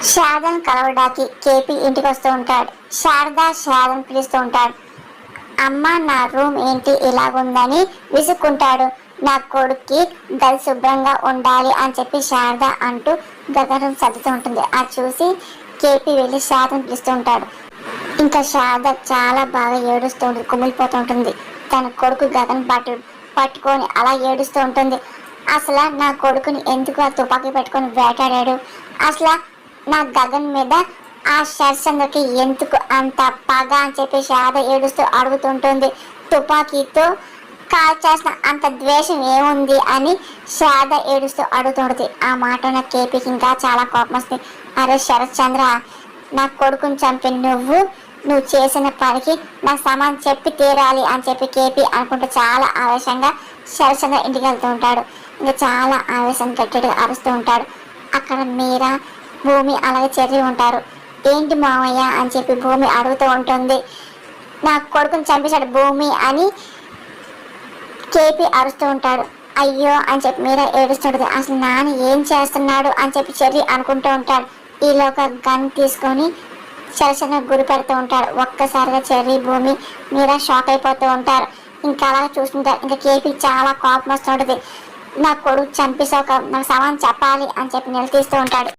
శారదను కలవడానికి కేపీ ఇంటికి వస్తూ ఉంటాడు. శారదని పిలుస్తూ ఉంటాడు. అమ్మ, నా రూమ్ ఏంటి ఇలాగుందని విసుక్కుంటాడు. నా కొడుక్కి గది శుభ్రంగా ఉండాలి అని చెప్పి శారద అంటూ గగనం సర్దుతూ ఉంటుంది. అది చూసి కేపీ వెళ్ళి శారదను పిలుస్తూ ఉంటాడు. ఇంకా శారద చాలా బాగా ఏడుస్తూ ఉంటుంది, కుమిలిపోతూ ఉంటుంది. తన కొడుకు గగన్ పట్టుకొని అలా ఏడుస్తూ ఉంటుంది. అసలు నా కొడుకుని ఎందుకు ఆ తుపాకీ పెట్టుకొని వేటాడాడు, అసలు నా గగన్ మీద ఆ శరచంద్రకి ఎందుకు అంత పగ అని చెప్పి శారద ఏడుస్తూ అడుగుతుంటుంది. తుపాకీతో కాల్ చేసిన అంత ద్వేషం ఏముంది అని శారద ఏడుస్తూ అడుగుతుంటుంది. ఆ మాట నా కేపీకి ఇంకా చాలా కోపం వస్తుంది. అరే శరత్చంద్ర, నా కొడుకుని చంపి నువ్వు చేసిన పనికి నాకు సమానం చెప్పి తీరాలి అని చెప్పి కేపీ అనుకుంటూ చాలా ఆవేశంగా శరత్చంద్ర ఇంటికి వెళ్తూ ఉంటాడు. ఇంకా చాలా ఆవేశం గట్టిగా అరుస్తూ ఉంటాడు. అక్కడ మీరా, భూమి అలాగే చెర్రి ఉంటారు. ఏంటి మామయ్య అని చెప్పి భూమి అడుగుతూ ఉంటుంది. నా కొడుకుని చంపేశాడు భూమి అని కేపీ అరుస్తూ ఉంటాడు. అయ్యో అని చెప్పి మీరా ఏడుస్తుంటుంది. అసలు నాన్న ఏం చేస్తున్నాడు అని చెప్పి చెర్రి అనుకుంటూ ఉంటాడు. ఈలోగా గన్ తీసుకొని శరచంద్ర గురి పెడుతూ ఉంటాడు. ఒక్కసారిగా చెర్రి, భూమి, మీరా షాక్ అయిపోతూ ఉంటారు. ఇంకా అలా చూస్తుంటారు. ఇంకా కేపీ చాలా కోపం వస్తుంటుంది. నా కొడుకు చంపేసాక నాకు సమానం చెప్పాలి అని చెప్పి నిలదీస్తూ ఉంటాడు.